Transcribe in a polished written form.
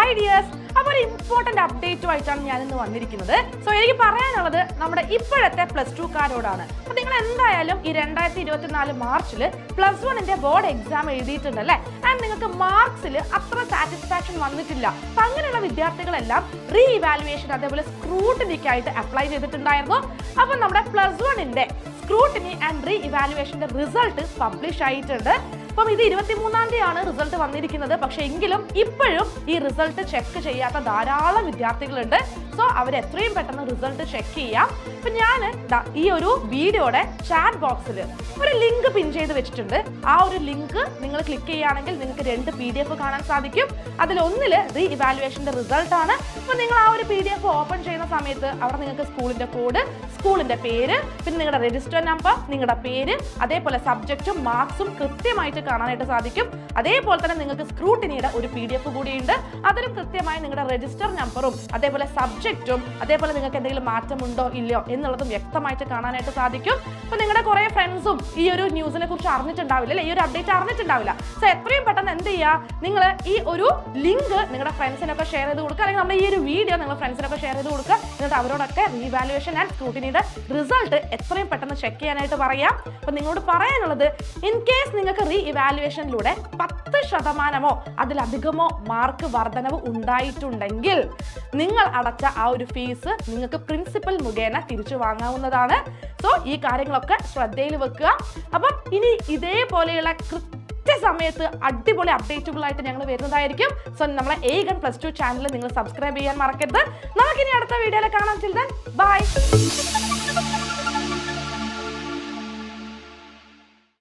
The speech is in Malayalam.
ഹായ് ഡിയേഴ്സ്, അപ്പോൾ ഒരു ഇമ്പോർട്ടൻ്റ് അപ്ഡേറ്റുമായിട്ടാണ് ഞാനിന്ന് വന്നിരിക്കുന്നത്. സോ എനിക്ക് പറയാനുള്ളത് നമ്മുടെ ഇപ്പോഴത്തെ പ്ലസ് ടു കാരോടാണ്. അപ്പോൾ നിങ്ങൾ എന്തായാലും ഈ 2024 മാർച്ചിൽ പ്ലസ് വണ്ണിൻ്റെ ബോർഡ് എക്സാം എഴുതിയിട്ടുണ്ടല്ലേ, ആൻഡ് നിങ്ങൾക്ക് മാർക്സിൽ അത്ര സാറ്റിസ്ഫാക്ഷൻ വന്നിട്ടില്ല. അപ്പം അങ്ങനെയുള്ള വിദ്യാർത്ഥികളെല്ലാം റീ ഇവാലുവേഷൻ അതേപോലെ സ്ക്രൂട്ടിനിക്കായിട്ട് അപ്ലൈ ചെയ്തിട്ടുണ്ടായിരുന്നു. അപ്പം നമ്മുടെ പ്ലസ് വണ്ണിൻ്റെ സ്ക്രൂട്ടിനി ആൻഡ് റീ ഇവാലുവേഷൻ്റെ റിസൾട്ട് പബ്ലിഷ് ആയിട്ടുണ്ട്. അപ്പം ഇത് 23-ാം തീയതിയാണ് റിസൾട്ട് വന്നിരിക്കുന്നത്. പക്ഷേ എങ്കിലും ഇപ്പോഴും ഈ റിസൾട്ട് ചെക്ക് ചെയ്യാത്ത ധാരാളം വിദ്യാർത്ഥികളുണ്ട്. സോ അവർ എത്രയും പെട്ടെന്ന് റിസൾട്ട് ചെക്ക് ചെയ്യാം. അപ്പം ഞാൻ ഈ ഒരു വീഡിയോയുടെ ചാറ്റ് ബോക്സിൽ ഒരു ലിങ്ക് പിൻ ചെയ്ത് വെച്ചിട്ടുണ്ട്. ആ ഒരു ലിങ്ക് നിങ്ങൾ ക്ലിക്ക് ചെയ്യുകയാണെങ്കിൽ നിങ്ങൾക്ക് 2 PDF കാണാൻ സാധിക്കും. അതിലൊന്നിൽ റീ ഇവാലുവേഷൻ്റെ റിസൾട്ടാണ്. അപ്പോൾ നിങ്ങൾ ആ ഒരു PDF ഓപ്പൺ ചെയ്യുന്ന സമയത്ത് അവിടെ നിങ്ങൾക്ക് സ്കൂളിൻ്റെ കോഡ്, സ്കൂളിൻ്റെ പേര്, പിന്നെ നിങ്ങളുടെ രജിസ്റ്റർ നമ്പർ, നിങ്ങളുടെ പേര്, അതേപോലെ സബ്ജക്റ്റും മാർക്സും കൃത്യമായിട്ട് കാണാനായിട്ട് സാധിക്കും. അതേപോലെ തന്നെ നിങ്ങൾക്ക് സ്ക്രൂട്ടിനിയുടെ ഒരു PDF കൂടിയുണ്ട്. അതിലും കൃത്യമായി നിങ്ങളുടെ രജിസ്റ്റർ നമ്പറും അതേപോലെ സബ്ജക്റ്റും അതേപോലെ നിങ്ങൾക്ക് എന്തെങ്കിലും മാറ്റമുണ്ടോ ഇല്ലയോ എന്നുള്ളതും വ്യക്തമായിട്ട് കാണാനായിട്ട് സാധിക്കും. അപ്പോൾ നിങ്ങളുടെ കുറേ ഫ്രണ്ട്സും ഈ ഒരു ന്യൂസിനെ കുറിച്ച് അറിഞ്ഞിട്ടുണ്ടാവില്ല അല്ലെ, ഈ ഒരു അപ്ഡേറ്റ് അറിഞ്ഞിട്ടുണ്ടാവില്ല. സോ എത്രയും പെട്ടെന്ന് എന്ത് ചെയ്യുക, നിങ്ങൾ ഈ ഒരു ലിങ്ക് നിങ്ങളുടെ ഫ്രണ്ട്സിനൊക്കെ ഷെയർ ചെയ്ത് കൊടുക്കുക, അല്ലെങ്കിൽ നമ്മുടെ ഈ ഒരു വീഡിയോ നിങ്ങളുടെ ഫ്രണ്ട്സിനൊക്കെ ഷെയർ ചെയ്ത് കൊടുക്കുക. എന്നിട്ട് അവരോടൊക്കെ റീവാലുവേഷൻ ആൻഡ് സ്ക്രൂട്ടിനിയുടെ റിസൾട്ട് എത്രയും പെട്ടെന്ന് ചെക്ക് ചെയ്യാനായിട്ട് പറയാം. അപ്പോൾ നിങ്ങളോട് പറയാനുള്ളത്, ഇൻ കേസ് നിങ്ങൾക്ക് റീ ഇവാലുവേഷനിലൂടെ 10% അതിലധികമോ മാർക്ക് വർധനവ് ഉണ്ടായിട്ടുണ്ടെങ്കിൽ നിങ്ങൾ അടച്ച ആ ഒരു ഫീസ് നിങ്ങൾക്ക് പ്രിൻസിപ്പൽ മുഖേന തിരിച്ചു വാങ്ങാവുന്നതാണ്. സോ ഈ കാര്യങ്ങളൊക്കെ ശ്രദ്ധയിൽ വെക്കുക. അപ്പം ഇനി ഇതേപോലെയുള്ള സമയത്ത് അടിപൊളി അപ്ഡേറ്റുകളായിട്ട് ഞങ്ങൾ വരുന്നതായിരിക്കും. സോ നമ്മളെ A-Gun +2 ചാനൽ നിങ്ങൾ സബ്സ്ക്രൈബ് ചെയ്യാൻ മറക്കരുത്. നമുക്കിനി അടുത്ത വീഡിയോയിൽ കാണാം. ബൈ.